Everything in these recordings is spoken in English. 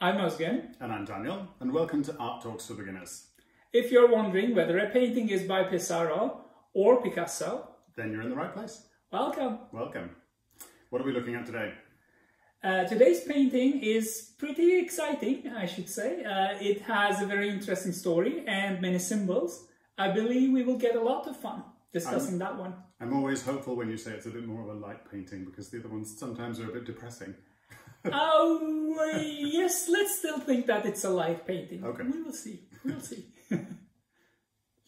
I'm Özgen. And I'm Daniel, and welcome to Art Talks for Beginners. If you're wondering whether a painting is by Pissarro or Picasso, then you're in the right place. welcome. Welcome. What are we looking at today? Today's painting is pretty exciting, I should say. It has a very interesting story and many symbols. I believe we will get a lot of fun discussing that one. I'm always hopeful when you say it's a bit more of a light painting, because the other ones sometimes are a bit depressing. Oh, yes, let's still think that it's a light painting. Okay. We will see. We'll see.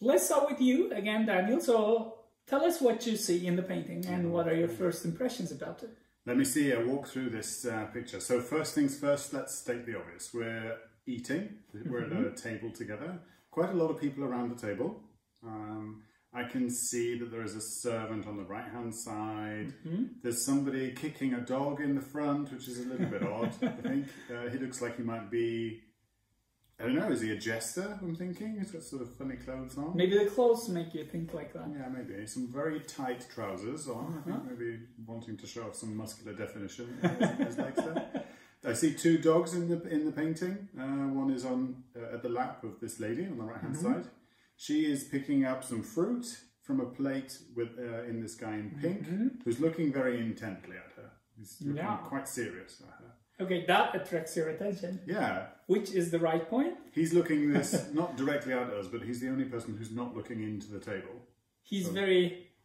Let's start with you again, Daniel. So tell us what you see in the painting and what are your first impressions about it. Let me see, walk through this picture. So first things first, let's state the obvious. We're eating, we're at a table together. Quite a lot of people around the table. I can see that there is a servant on the right-hand side. There's somebody kicking a dog in the front, which is a little bit odd, I think. He looks like he might be, I don't know, is he a jester, I'm thinking? He's got sort of funny clothes on. Maybe the clothes make you think like that. Yeah, maybe. Some very tight trousers on. I think maybe wanting to show off some muscular definition. His legs there. I see two dogs in the painting. One is on at the lap of this lady on the right-hand side. She is picking up some fruit from a plate with in this guy in pink, who's looking very intently at her. He's looking quite serious at her. Okay, that attracts your attention. Yeah. Which is the right point? He's looking this, not directly at us, but he's the only person who's not looking into the table. He's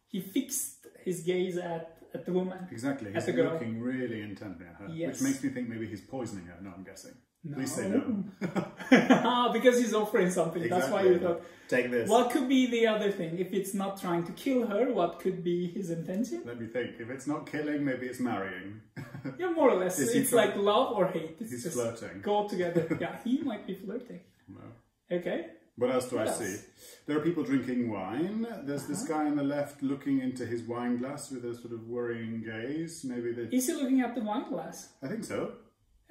he fixed his gaze at the woman. Exactly, he's looking really intently at her. Yes. Which makes me think maybe he's poisoning her. No, I'm guessing. No. Please say no. Because he's offering something. Exactly. That's why you thought. Take this. What could be the other thing? If it's not trying to kill her, what could be his intention? Let me think. If it's not killing, maybe it's marrying. Yeah, more or less. It's like love or hate. It's he's just flirting. Go together. Yeah, he might be flirting. No. Okay. What else do I see? There are people drinking wine. There's this guy on the left looking into his wine glass with a sort of worrying gaze. Maybe is he looking at the wine glass? I think so.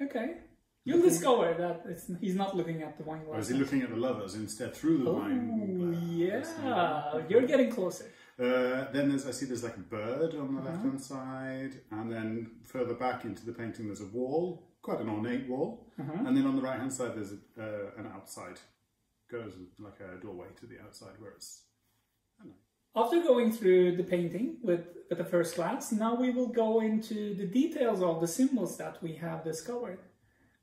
Okay. You'll discover that he's not looking at the wine glass. Or is he looking at the lovers instead through the wine glass? Yeah, you're getting closer. Then I see there's like a bird on the left-hand side, and then further back into the painting there's a wall, quite an ornate wall, and then on the right-hand side there's an outside. Goes like a doorway to the outside where it's, I don't know. After going through the painting with the first glance, now we will go into the details of the symbols that we have discovered.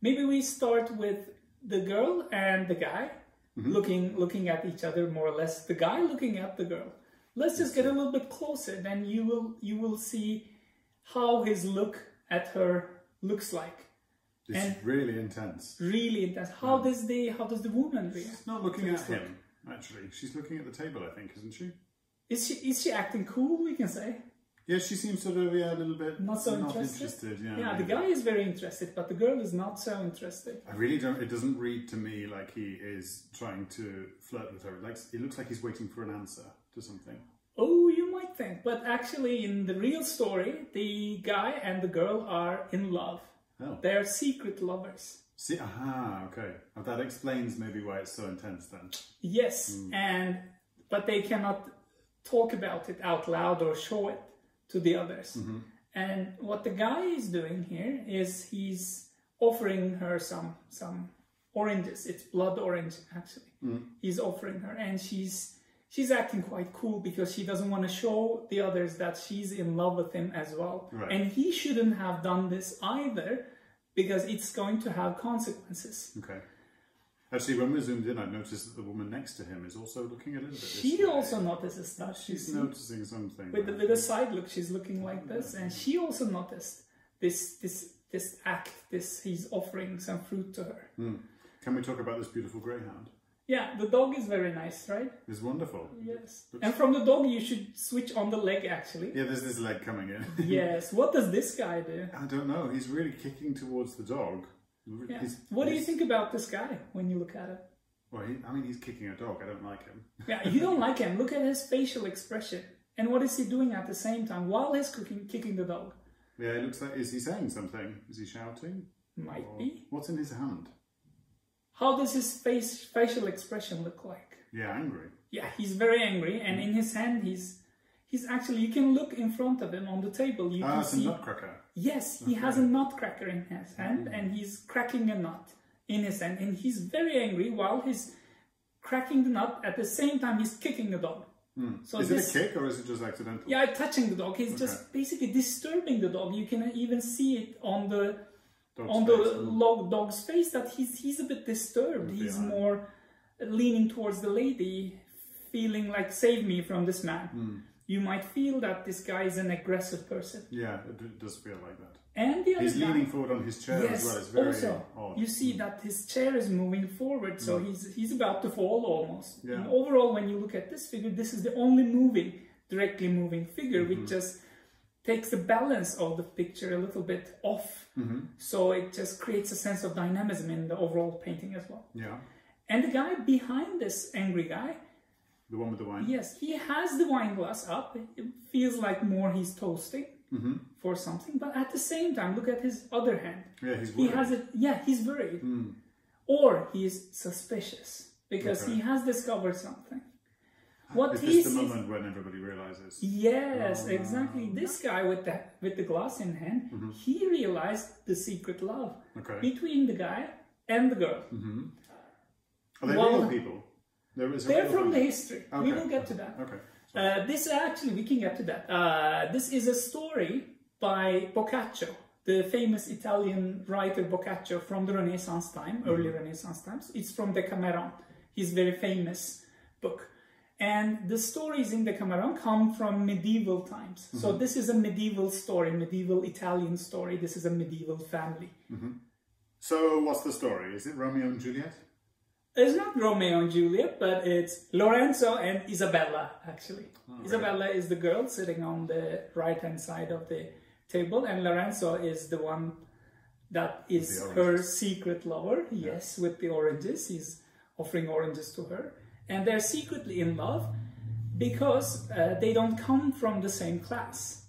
Maybe we start with the girl and the guy looking at each other more or less. The guy looking at the girl. Let's just get a little bit closer, then you will see how his look at her looks like. It's really intense. Really intense. How does the woman react? She's not looking at him, actually. She's looking at the table, I think, isn't she? Is she acting cool, we can say? Yeah, she seems sort of a little bit not interested. Yeah, the guy is very interested, but the girl is not so interested. I really don't. It doesn't read to me like he is trying to flirt with her. It looks like he's waiting for an answer to something. Oh, you might think, but actually, in the real story, the guy and the girl are in love. Oh. They're secret lovers. See, okay. Well, that explains maybe why it's so intense then. Yes, but they cannot talk about it out loud or show it to the others. And what the guy is doing here is he's offering her some oranges. It's blood orange, actually. He's offering her, and she's acting quite cool because she doesn't want to show the others that she's in love with him as well. Right. And he shouldn't have done this either, because it's going to have consequences. Okay. Actually, when we zoomed in, I noticed that the woman next to him is also looking a little bit this way. She also notices that. She's noticing something. With a side look, she's looking like this, and she also noticed this act. He's offering some fruit to her. Can we talk about this beautiful greyhound? Yeah, the dog is very nice, right? It's wonderful. Yes. And from the dog, you should switch on the leg, actually. Yeah, there's this leg coming in. Yes. What does this guy do? I don't know. He's really kicking towards the dog. Yeah. What do you think about this guy when you look at it? Well, he's kicking a dog. I don't like him. Yeah, you don't like him. Look at his facial expression. And what is he doing at the same time while he's kicking the dog? Yeah, it looks like... Is he saying something? Is he shouting? Might be. What's in his hand? How does his facial expression look like? Yeah, angry. Yeah, he's very angry, and in his hand he's actually, you can look in front of him on the table. You can see. It's a nutcracker. Yes, he has a nutcracker in his hand, and he's cracking a nut. in his hand, and he's very angry while he's cracking the nut. At the same time, he's kicking the dog. So is it a kick or is it just accidental? Yeah, touching the dog. He's just basically disturbing the dog. You can even see it on the dog's face that he's a bit disturbed. He's more leaning towards the lady, feeling like, save me from this man. You might feel that this guy is an aggressive person. Yeah, it does feel like that. And the other he's leaning forward on his chair as well. It's very odd. You see that his chair is moving forward, so he's about to fall almost. Yeah. And overall, when you look at this figure, this is the only directly moving figure, which just takes the balance of the picture a little bit off. So it just creates a sense of dynamism in the overall painting as well. Yeah. And the guy behind this angry guy, the one with the wine? Yes, he has the wine glass up. It feels like more he's toasting for something. But at the same time, look at his other hand. Yeah, he's worried. He has it. Yeah, he's worried. Or he's suspicious because he has discovered something. Is this the moment when everybody realizes? Yes, exactly. This guy with the glass in hand, he realized the secret love between the guy and the girl. Are they real people? They're from the history. We will get to that. Okay. This actually, we can get to that. This is a story by Boccaccio, the famous Italian writer Boccaccio from the Renaissance time, early Renaissance times. It's from Decameron, his very famous book. And the stories in Decameron come from medieval times. So this is a medieval story, medieval Italian story. This is a medieval family. So what's the story? Is it Romeo and Juliet? It's not Romeo and Juliet, but it's Lorenzo and Isabella, actually. Isabella is the girl sitting on the right-hand side of the table, and Lorenzo is the one that is her secret lover. Yes, with the oranges. He's offering oranges to her. And they're secretly in love because they don't come from the same class.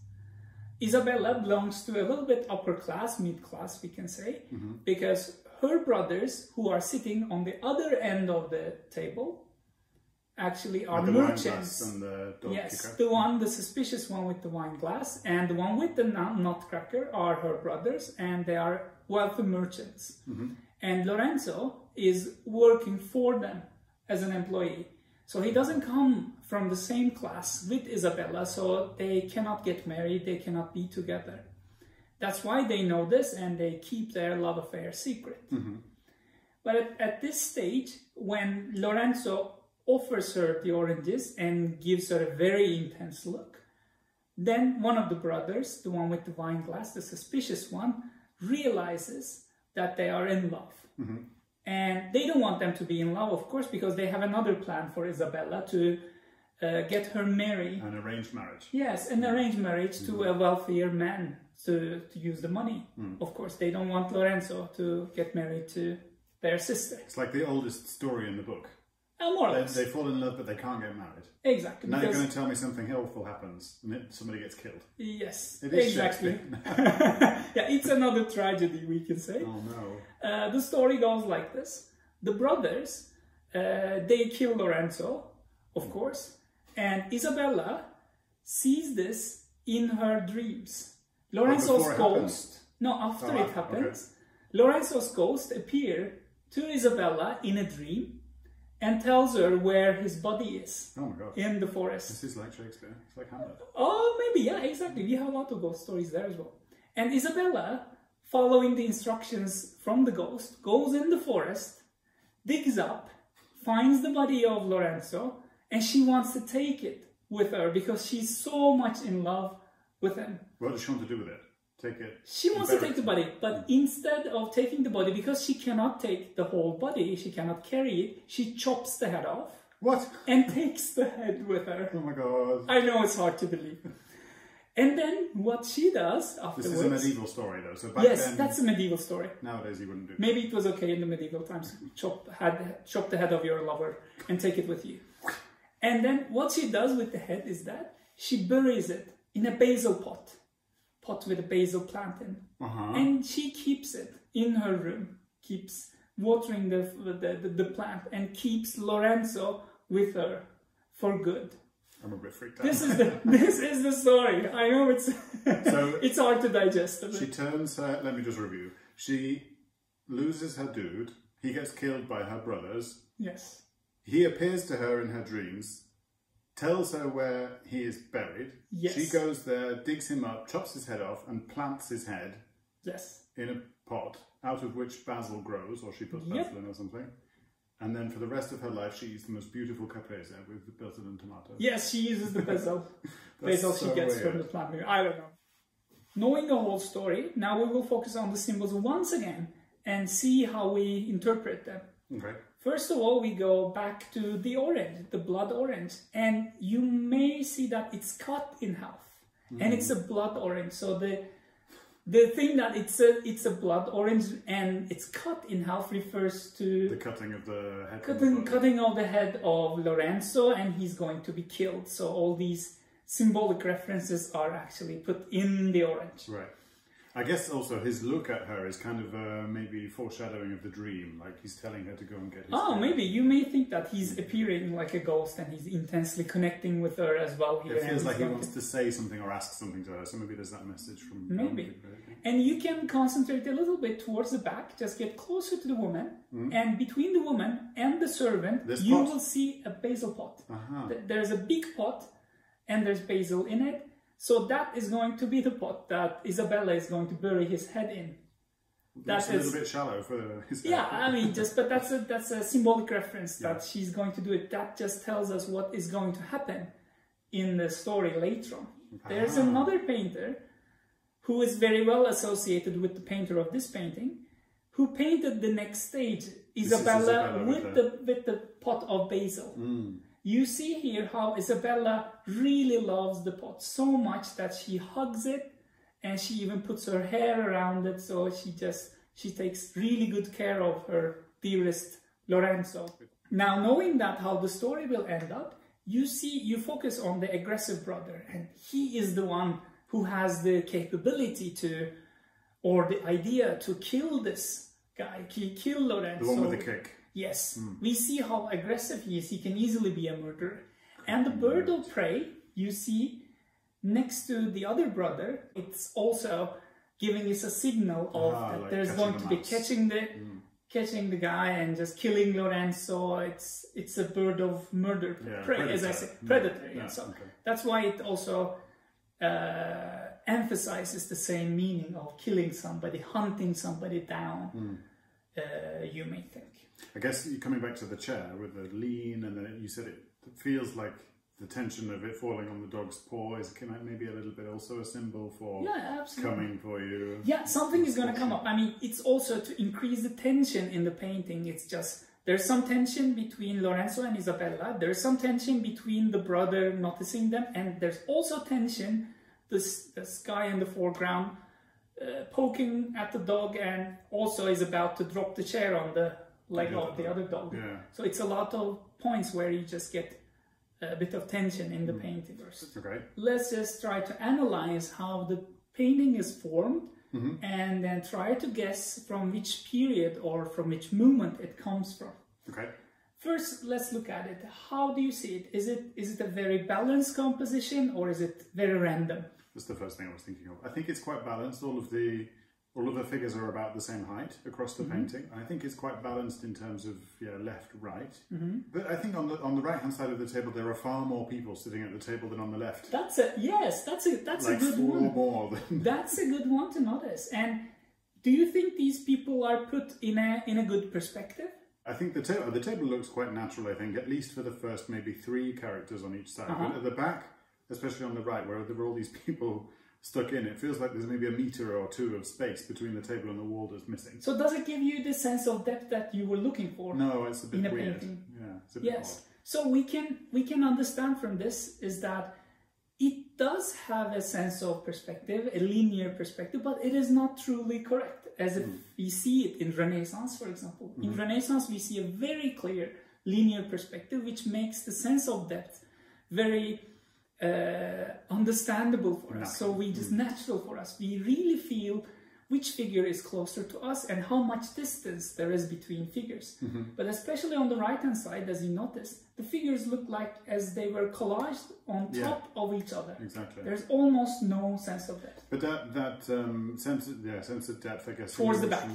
Isabella belongs to a little bit upper class, mid-class, we can say, because her brothers, who are sitting on the other end of the table, actually are merchants. And the dog kicker. The suspicious one with the wine glass and the one with the nutcracker are her brothers, and they are wealthy merchants. And Lorenzo is working for them as an employee. So he doesn't come from the same class with Isabella, so they cannot get married, they cannot be together. That's why they know this and they keep their love affair secret. But at this stage, when Lorenzo offers her the oranges and gives her a very intense look, then one of the brothers, the one with the wine glass, the suspicious one, realizes that they are in love. And they don't want them to be in love, of course, because they have another plan for Isabella to get her married. An arranged marriage. Yes, an arranged marriage to a wealthier man to use the money. Of course, they don't want Lorenzo to get married to their sister. It's like the oldest story in the book. More or less. They fall in love, but they can't get married. Exactly. Now you're going to tell me something awful happens and somebody gets killed. Yes, it is exactly. Yeah, it's another tragedy, we can say. Oh no. The story goes like this. The brothers, they kill Lorenzo, of course, and Isabella sees this in her dreams. Lorenzo's ghost... No, after it happens. Lorenzo's ghost appears to Isabella in a dream and tells her where his body is. Oh my God. In the forest. This is like Shakespeare. It's like Hamlet. Oh, maybe, yeah, exactly. We have a lot of ghost stories there as well. And Isabella, following the instructions from the ghost, goes in the forest, digs up, finds the body of Lorenzo, and she wants to take it with her because she's so much in love with him. What does she want to do with it? Take it? She wants to take the body, but instead of taking the body, because she cannot take the whole body, she cannot carry it, she chops the head off. What? And takes the head with her. Oh my God. I know, it's hard to believe. And then what she does afterwards... This is a medieval story though, so back then... that's a medieval story. Nowadays you wouldn't do that. Maybe it was okay in the medieval times. Chop the head of your lover and take it with you. And then what she does with the head is that she buries it in a basil pot with a basil plant in. And she keeps it in her room, keeps watering the plant, and keeps Lorenzo with her for good. I'm a bit freaked out. This is the story. I know it's it's hard to digest. She turns her. Let me just review. She loses her dude He gets killed by her brothers. Yes. He appears to her in her dreams, tells her where he is buried. Yes. She goes there, digs him up, chops his head off, and plants his head in a pot, out of which basil grows, or she puts basil in or something. And then for the rest of her life, she eats the most beautiful caprese with the basil and tomatoes. Yes, she uses the basil. Basil she gets from the plant. I don't know. Knowing the whole story, now we will focus on the symbols once again and see how we interpret them. Okay. First of all, we go back to the orange, the blood orange, and you may see that it's cut in half, and it's a blood orange. So the thing that it's a blood orange and it's cut in half refers to the cutting of the head. Cutting of the head of Lorenzo, and he's going to be killed. So all these symbolic references are actually put in the orange. Right. I guess also his look at her is kind of maybe foreshadowing of the dream, like he's telling her to go and get his spirit. Maybe. You may think that he's appearing like a ghost and he's intensely connecting with her as well. Here. It feels like he wants to say something or ask something to her, so maybe there's that message from... Maybe. And you can concentrate a little bit towards the back, just get closer to the woman, and between the woman and the servant, you will see a basil pot. There's a big pot, and there's basil in it. So that is going to be the pot that Isabella is going to bury his head in. That's a little bit shallow for his head. Yeah, I mean, but that's a symbolic reference that she's going to do it. That just tells us what is going to happen in the story later on. There's another painter who is very well associated with the painter of this painting, who painted the next stage, Isabella with the pot of basil. You see here how Isabella really loves the pot so much that she hugs it, and she even puts her hair around it, so she takes really good care of her dearest Lorenzo. Now, knowing that how the story will end up, you focus on the aggressive brother, and he is the one who has the capability to, or the idea to kill this guy, kill Lorenzo. The one with the kick. Yes, we see how aggressive he is. He can easily be a murderer. And the bird of prey, you see, next to the other brother, it's also giving us a signal of that like there's going to be catching the guy and just killing Lorenzo. It's a bird of murder, prey, predator. As I said, predator. Yeah, so that's why it also emphasizes the same meaning of killing somebody, hunting somebody down. You may think. I guess coming back to the chair with the lean, and then you said it feels like the tension of it falling on the dog's paw is maybe a little bit also a symbol for coming for you. Yeah, something is going to come up. I mean, it's also to increase the tension in the painting. It's just, there's some tension between Lorenzo and Isabella. There's some tension between the brother noticing them. And there's also tension, this guy in the foreground poking at the dog and also is about to drop the chair on the leg of the other dog. Yeah. So it's a lot of points where you just get a bit of tension in the painting. Okay. Let's just try to analyze how the painting is formed and then try to guess from which period or from which movement it comes from. Okay. First, let's look at it. How do you see it? Is it a very balanced composition or is it very random? That's the first thing I was thinking of. I think it's quite balanced. All of the figures are about the same height across the painting. I think it's quite balanced in terms of left, right. But I think on the right hand side of the table there are far more people sitting at the table than on the left. That's a good one. More than that's a good one to notice. And do you think these people are put in a good perspective? I think the table looks quite natural. I think at least for the first maybe 3 characters on each side. But at the back, especially on the right, where there are all these people stuck in, it feels like there's maybe a meter or 2 of space between the table and the wall that's missing. So does it give you the sense of depth that you were looking for? No, it's a bit in a weird. Painting? Yeah, it's a bit odd. So we can understand from this is that it does have a sense of perspective, a linear perspective, but it is not truly correct, as if we see it in Renaissance, for example. In Renaissance, we see a very clear linear perspective, which makes the sense of depth very understandable for us. So we just natural for us. We really feel which figure is closer to us and how much distance there is between figures. But especially on the right-hand side, as you notice, the figures look like as they were collaged on top of each other. Exactly. There's almost no sense of depth. But that sense of depth, I guess, towards the back.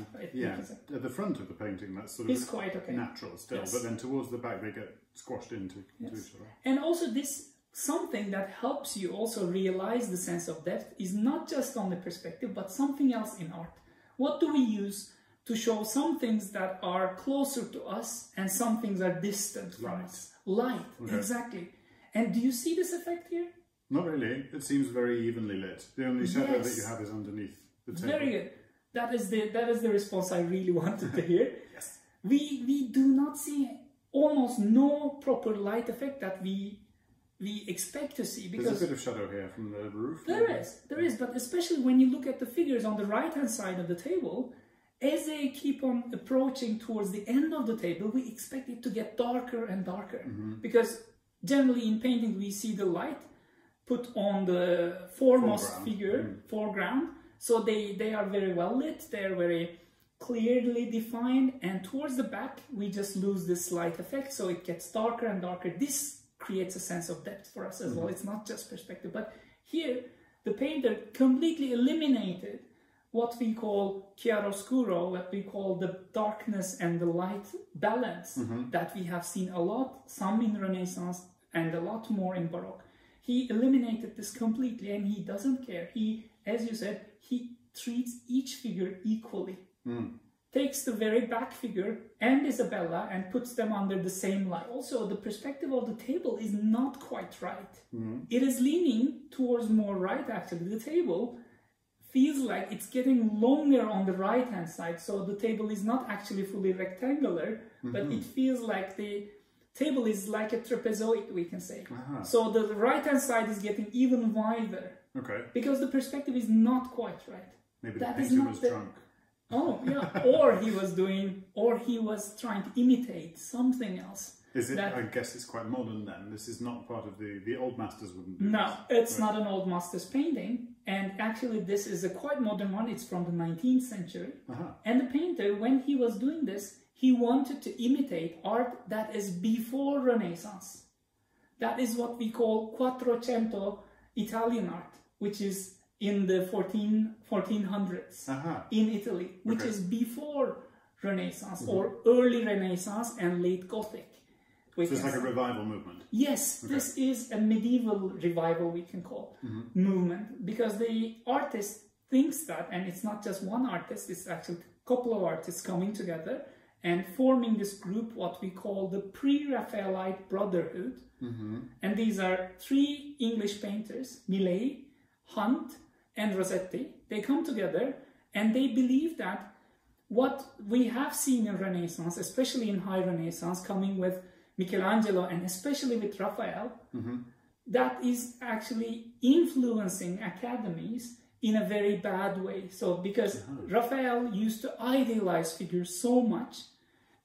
At the front of the painting, that's sort of it's quite okay. natural still. But then towards the back, they get squashed into each other. And also this. Something that helps you also realize the sense of depth is not just on the perspective, but something else in art. What do we use to show some things that are closer to us and some things are distant from us? Light, exactly. And do you see this effect here? Not really. It seems very evenly lit. The only shadow that you have is underneath the table. Very good. That is the response I really wanted to hear. Yes. We do not see almost no proper light effect that we expect to see, because there's a bit of shadow here from the roof. There is, but especially when you look at the figures on the right-hand side of the table, as they keep on approaching towards the end of the table, we expect it to get darker and darker, because generally in painting we see the light put on the foremost foreground, so they are very well lit, they are very clearly defined, and towards the back we just lose this light effect, so it gets darker and darker. This creates a sense of depth for us as well. It's not just perspective, but here the painter completely eliminated what we call chiaroscuro, what we call the darkness and the light balance that we have seen a lot, some in Renaissance and a lot more in Baroque. He eliminated this completely, and he doesn't care. He, as you said, he treats each figure equally. Takes the very back figure and Isabella and puts them under the same light. Also, the perspective of the table is not quite right. It is leaning towards more right, actually. The table feels like it's getting longer on the right-hand side, so the table is not actually fully rectangular, but it feels like the table is like a trapezoid, we can say. So the right-hand side is getting even wider. Because the perspective is not quite right. Maybe the painter was drunk. Oh, yeah. Or he was trying to imitate something else. Is it? I guess it's quite modern then. This is not part of the old masters wouldn't do No, it's not an old master's painting. And actually this is a quite modern one. It's from the 19th century. And the painter, when he was doing this, he wanted to imitate art that is before Renaissance. That is what we call Quattrocento Italian art, which is in the 1400s in Italy, which is before Renaissance or early Renaissance and late Gothic. So it's like a revival movement. Yes, this is a medieval revival, we can call movement, because the artist thinks that, and it's not just one artist, it's actually a couple of artists coming together and forming this group, what we call the Pre-Raphaelite Brotherhood. And these are three English painters, Millais, Hunt, and Rossetti. They come together and they believe that what we have seen in Renaissance, especially in High Renaissance, coming with Michelangelo and especially with Raphael, that is actually influencing academies in a very bad way. So because Raphael used to idealize figures so much,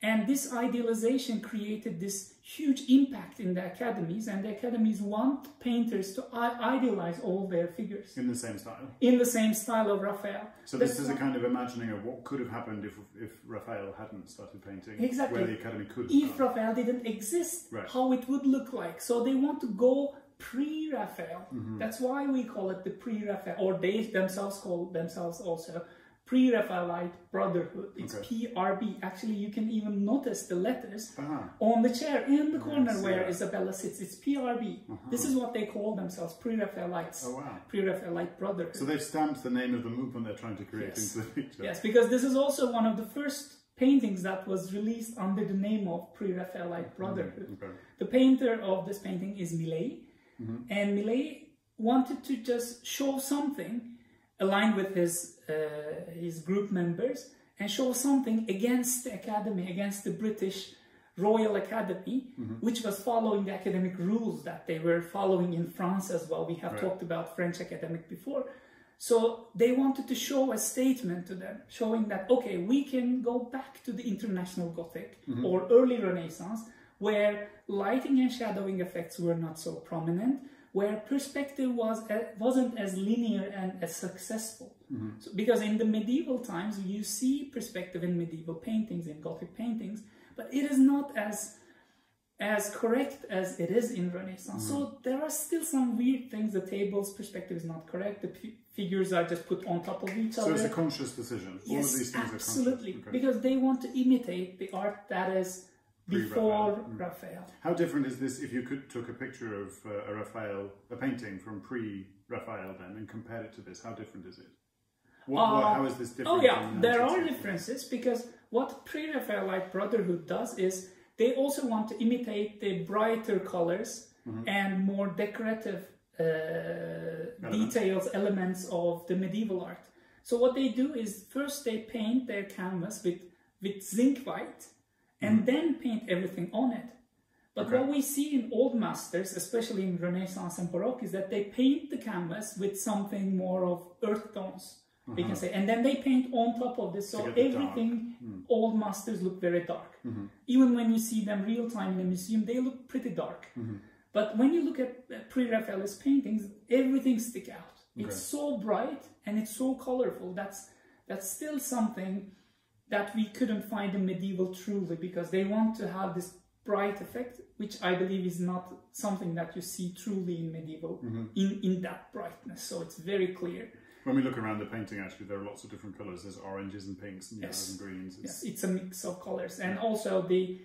and this idealization created this huge impact in the academies, and the academies want painters to idealize all their figures. In the same style? In the same style of Raphael. So this is a kind of imagining of what could have happened if Raphael hadn't started painting. Exactly. Where the academy could have If Raphael didn't exist, how it would look like. So they want to go pre-Raphael. That's why we call it the pre-Raphael, or they themselves call themselves also Pre-Raphaelite Brotherhood. It's PRB. Actually, you can even notice the letters on the chair in the corner where Isabella sits. It's PRB. This is what they call themselves, Pre-Raphaelites. Pre-Raphaelite Brothers. So they've stamped the name of the movement they're trying to create into the picture. Yes, because this is also one of the first paintings that was released under the name of Pre-Raphaelite Brotherhood. The painter of this painting is Millais. And Millais wanted to just show something aligned with his group members and show something against the academy, against the British Royal Academy, which was following the academic rules that they were following in France as well. We have talked about French academic before. So they wanted to show a statement to them, showing that, okay, we can go back to the International Gothic or early Renaissance, where lighting and shadowing effects were not so prominent, where perspective wasn't as linear and as successful. So, because in the medieval times, you see perspective in medieval paintings, in Gothic paintings, but it is not as correct as it is in Renaissance. So there are still some weird things. The table's perspective is not correct. The figures are just put on top of each other. So it's a conscious decision. Yes, all of these things absolutely. Are conscious. Okay. Because they want to imitate the art that is before Raphael. How different is this if you took a picture of a painting from pre-Raphael then and compared it to this? How different is it? How is this different? Oh yeah, there are differences, because what Pre-Raphaelite Brotherhood does is they also want to imitate the brighter colors and more decorative elements of the medieval art. So what they do is first they paint their canvas with zinc white and then paint everything on it. But what we see in old masters, especially in Renaissance and Baroque, is that they paint the canvas with something more of earth tones, we can say, and then they paint on top of this, so everything, old masters look very dark. Even when you see them real time in a museum, they look pretty dark. But when you look at Pre-Raphaelist paintings, everything sticks out. It's so bright and it's so colorful. That's still something that we couldn't find in medieval truly, because they want to have this bright effect, which I believe is not something that you see truly in medieval, in that brightness. So it's very clear. When we look around the painting, actually, there are lots of different colours. There's oranges and pinks and yellows and greens. It's a mix of colours. And also the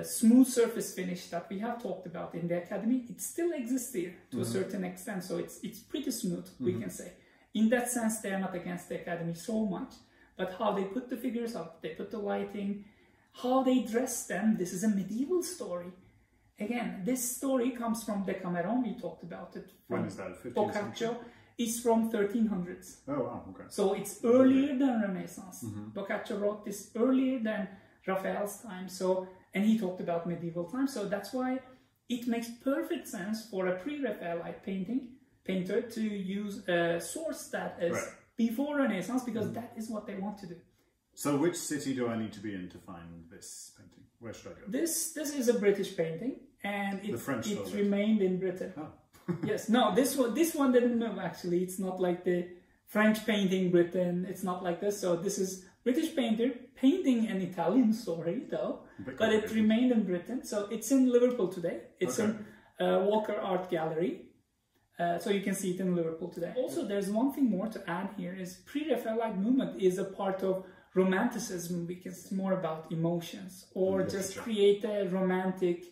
smooth surface finish that we have talked about in the Academy, it still exists here to a certain extent. So it's pretty smooth, we can say. In that sense, they are not against the Academy so much. But how they put the figures up, they put the lighting, how they dress them, this is a medieval story. Again, this story comes from Decameron, we talked about it. When is that? Boccaccio is from 1300s. Oh, wow, okay. So it's earlier than Renaissance. Boccaccio wrote this earlier than Raphael's time, and he talked about medieval times. So that's why it makes perfect sense for a pre-Raphaelite painter to use a source that is before Renaissance, because that is what they want to do. So which city do I need to be in to find this painting? Where should I go? This is a British painting, and it remained in Britain. Oh. Yes, no, this one didn't move actually. It's not like the French painting Britain. It's not like this. So this is British painter painting an Italian story though, but it remained in Britain. So it's in Liverpool today. It's in Walker Art Gallery. So you can see it in Liverpool today. Also, there's one thing more to add here is Pre-Raphaelite movement is a part of Romanticism, because it's more about emotions, or just create a romantic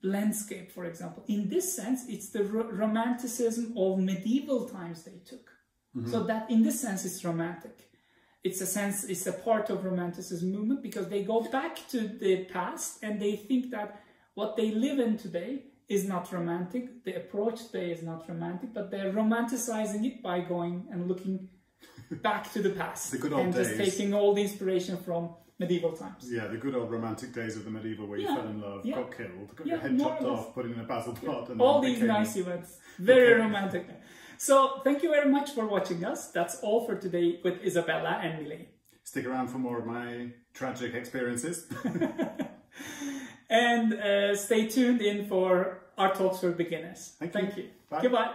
landscape, for example. In this sense, it's the romanticism of medieval times they took. So that in this sense, it's romantic. It's a part of Romanticism movement, because they go back to the past and they think that what they live in today is not romantic. The approach today is not romantic, but they're romanticizing it by going and looking back to the past. The good old days. Just taking all the inspiration from medieval times. Yeah, the good old romantic days of the medieval, where you fell in love, got killed, got your head chopped off, put in a basil pot. And all these nice events. Very romantic. So, thank you very much for watching us. That's all for today with Isabella and Millais. Stick around for more of my tragic experiences. And stay tuned in for Art Talks for Beginners. Thank you. you. Bye. Goodbye.